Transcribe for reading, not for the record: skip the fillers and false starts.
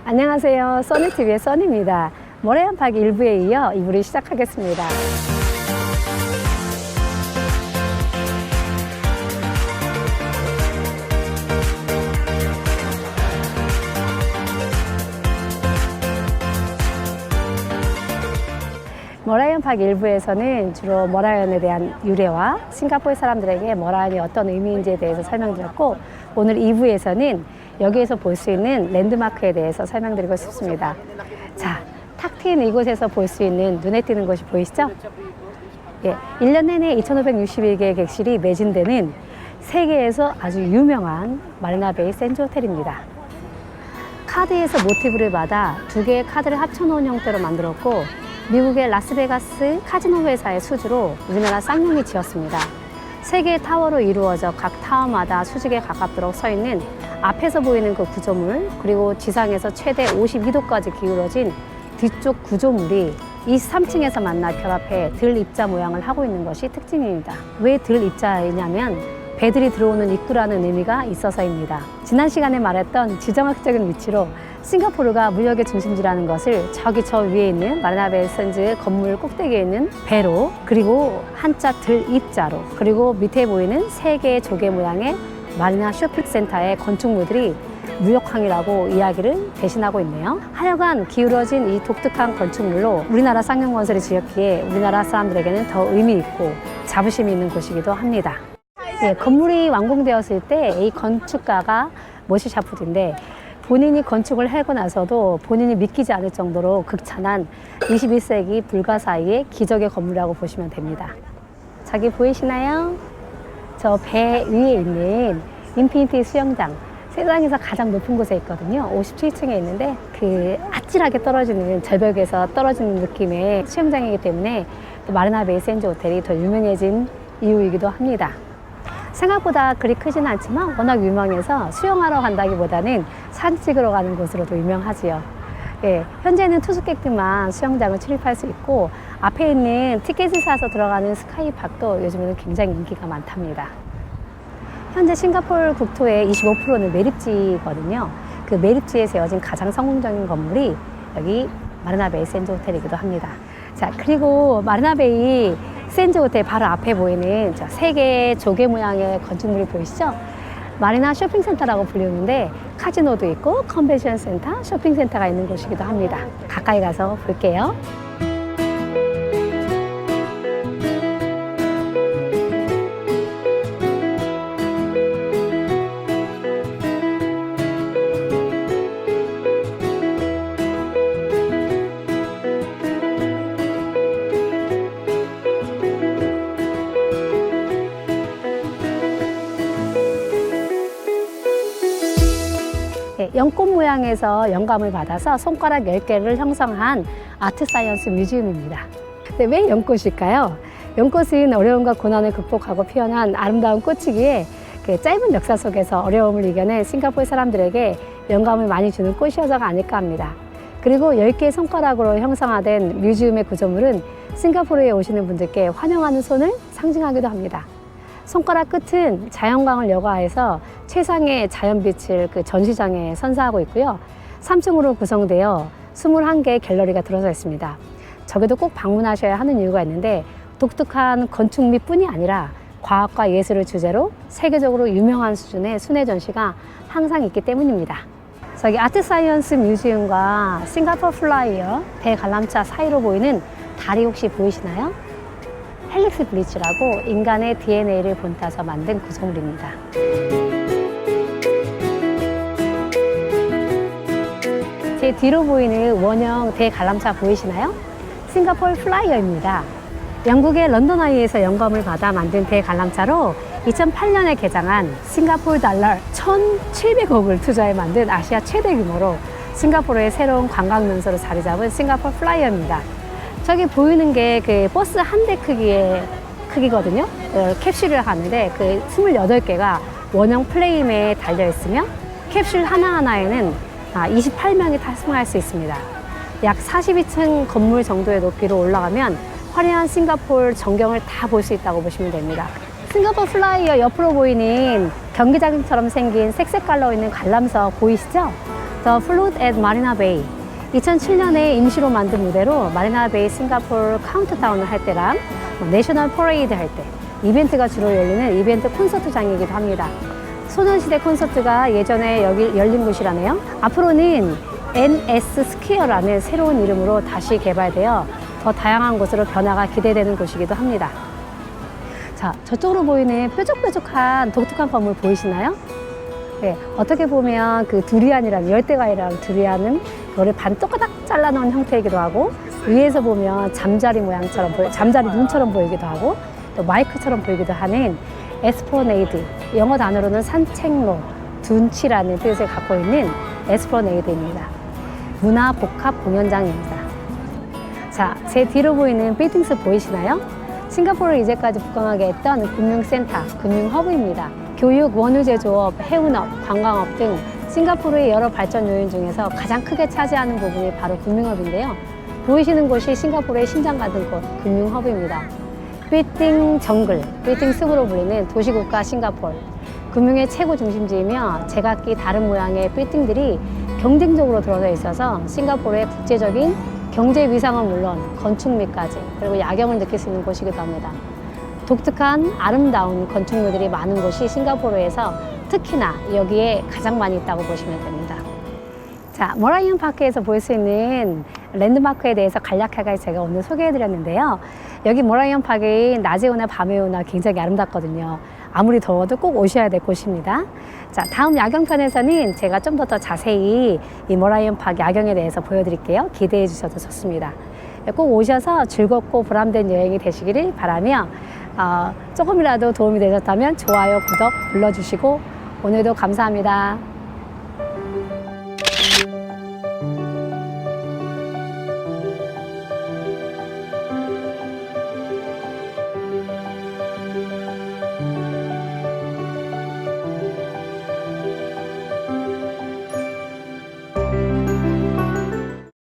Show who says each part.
Speaker 1: 안녕하세요. 써니TV의 써니입니다. 모래연파기 1부에 이어 2부를 시작하겠습니다. 머라이언파기 1부에서는 주로 머라이언에 대한 유래와 싱가포르 사람들에게 머라이언이 어떤 의미인지에 대해서 설명드렸고, 오늘 2부에서는 여기에서 볼 수 있는 랜드마크에 대해서 설명드리고 싶습니다. 자, 탁 트인 이곳에서 볼 수 있는 눈에 띄는 곳이 보이시죠? 예, 1년 내내 2,561개의 객실이 매진되는 세계에서 아주 유명한 마리나베이 샌즈 호텔입니다. 카드에서 모티브를 받아 두 개의 카드를 합쳐놓은 형태로 만들었고, 미국의 라스베가스 카지노 회사의 수주로 우리나라 쌍용이 지었습니다. 세 개의 타워로 이루어져 각 타워마다 수직에 가깝도록 서 있는 앞에서 보이는 그 구조물, 그리고 지상에서 최대 52도까지 기울어진 뒤쪽 구조물이 23층에서 만나 결합해 들 입자 모양을 하고 있는 것이 특징입니다. 왜 들 입자이냐면 배들이 들어오는 입구라는 의미가 있어서입니다. 지난 시간에 말했던 지정학적인 위치로 싱가포르가 무역의 중심지라는 것을 저기 저 위에 있는 마리나베이 샌즈 건물 꼭대기에 있는 배로, 그리고 한자 들 입자로, 그리고 밑에 보이는 세 개의 조개 모양의 마리나 쇼핑센터의 건축물들이 무역항이라고 이야기를 대신하고 있네요. 하여간 기울어진 이 독특한 건축물로 우리나라 쌍용건설이 지었기에 우리나라 사람들에게는 더 의미 있고 자부심이 있는 곳이기도 합니다. 예, 건물이 완공되었을 때 이 건축가가 모시 샤프드인데, 본인이 건축을 하고 나서도 본인이 믿기지 않을 정도로 극찬한 21세기 불가사의의 기적의 건물이라고 보시면 됩니다. 저기 보이시나요? 저 배 위에 있는 인피니티 수영장, 세상에서 가장 높은 곳에 있거든요. 57층에 있는데 그 아찔하게 떨어지는, 절벽에서 떨어지는 느낌의 수영장이기 때문에 또 마리나베이 샌즈 호텔이 더 유명해진 이유이기도 합니다. 생각보다 그리 크지는 않지만 워낙 유명해서 수영하러 간다기보다는 사진 찍으러 가는 곳으로도 유명하지요. 예, 현재는 투숙객들만 수영장을 출입할 수 있고, 앞에 있는 티켓을 사서 들어가는 스카이팍도 요즘에는 굉장히 인기가 많답니다. 현재 싱가포르 국토의 25%는 매립지거든요. 그 매립지에 세워진 가장 성공적인 건물이 여기 마리나베이 샌즈 호텔이기도 합니다. 자, 그리고 마리나베이 샌즈 호텔 바로 앞에 보이는 저 세 개의 조개 모양의 건축물이 보이시죠? 마리나 쇼핑센터라고 불리는데 카지노도 있고 컨벤션 센터, 쇼핑센터가 있는 곳이기도 합니다. 가까이 가서 볼게요. 연꽃 모양에서 영감을 받아서 손가락 10개를 형성한 아트 사이언스 뮤지엄입니다. 왜 연꽃일까요? 연꽃은 어려움과 고난을 극복하고 피어난 아름다운 꽃이기에 그 짧은 역사 속에서 어려움을 이겨낸 싱가포르 사람들에게 영감을 많이 주는 꽃이어서가 아닐까 합니다. 그리고 10개의 손가락으로 형성화된 뮤지엄의 구조물은 싱가포르에 오시는 분들께 환영하는 손을 상징하기도 합니다. 손가락 끝은 자연광을 여과해서 최상의 자연빛을 그 전시장에 선사하고 있고요. 3층으로 구성되어 21개의 갤러리가 들어서 있습니다. 저기도 꼭 방문하셔야 하는 이유가 있는데, 독특한 건축미뿐이 아니라 과학과 예술을 주제로 세계적으로 유명한 수준의 순회 전시가 항상 있기 때문입니다. 저기 아트 사이언스 뮤지엄과 싱가포르 플라이어 대관람차 사이로 보이는 다리 혹시 보이시나요? 헬릭스 브릿지라고 인간의 DNA를 본따서 만든 구조물입니다. 제 뒤로 보이는 원형 대관람차 보이시나요? 싱가포르 플라이어입니다. 영국의 런던 아이에서 영감을 받아 만든 대관람차로 2008년에 개장한 싱가포르 달러 1,700억을 투자해 만든 아시아 최대 규모로 싱가포르의 새로운 관광 명소로 자리 잡은 싱가포르 플라이어입니다. 저기 보이는 게 그 버스 한 대 크기거든요. 캡슐을 하는데 그 28개가 원형 플레임에 달려 있으며, 캡슐 하나하나에는 28명이 탑승할 수 있습니다. 약 42층 건물 정도의 높이로 올라가면 화려한 싱가포르 전경을 다 볼 수 있다고 보시면 됩니다. 싱가포르 플라이어 옆으로 보이는 경기장처럼 생긴 색색깔로 있는 관람석 보이시죠? The Float at Marina Bay. 2007년에 임시로 만든 무대로 마리나 베이 싱가포르 카운트다운을 할 때랑 내셔널 퍼레이드 할 때 이벤트가 주로 열리는 이벤트 콘서트장이기도 합니다. 소년시대 콘서트가 예전에 여기 열린 곳이라네요. 앞으로는 NS 스퀘어라는 새로운 이름으로 다시 개발되어 더 다양한 곳으로 변화가 기대되는 곳이기도 합니다. 자, 저쪽으로 보이는 뾰족뾰족한 독특한 건물 보이시나요? 네, 어떻게 보면 그 두리안이라는 열대과일이라는 두리안은 그거를 반 또까닥 잘라놓은 형태이기도 하고 위에서 보면 잠자리 모양처럼 잠자리 눈처럼 보이기도 하고 또 마이크처럼 보이기도 하는 에스프러네이드, 영어 단어로는 산책로, 둔치라는 뜻을 갖고 있는 에스프러네이드입니다. 문화 복합 공연장입니다. 자, 제 뒤로 보이는 빌딩스 보이시나요? 싱가포르를 이제까지 국강하게 했던 금융센터, 금융허브입니다. 교육, 원유제조업, 해운업, 관광업 등 싱가포르의 여러 발전 요인 중에서 가장 크게 차지하는 부분이 바로 금융업인데요. 보이시는 곳이 싱가포르의 심장 같은 곳, 금융허브입니다. 빌딩 정글, 빌딩 숲으로 불리는 도시국가 싱가포르. 금융의 최고 중심지이며 제각기 다른 모양의 빌딩들이 경쟁적으로 들어서 있어서 싱가포르의 국제적인 경제 위상은 물론 건축미까지 그리고 야경을 느낄 수 있는 곳이기도 합니다. 독특한 아름다운 건축물들이 많은 곳이 싱가포르에서 특히나 여기에 가장 많이 있다고 보시면 됩니다. 자, 모라이언 파크에서 볼 수 있는 랜드마크에 대해서 간략하게 제가 오늘 소개해드렸는데요. 여기 모라이언 파크는 낮에 오나 밤에 오나 굉장히 아름답거든요. 아무리 더워도 꼭 오셔야 될 곳입니다. 자, 다음 야경편에서는 제가 좀 더 자세히 이 모라이언 파크 야경에 대해서 보여드릴게요. 기대해 주셔도 좋습니다. 꼭 오셔서 즐겁고 보람된 여행이 되시기를 바라며 조금이라도 도움이 되셨다면 좋아요, 구독 눌러주시고 오늘도 감사합니다.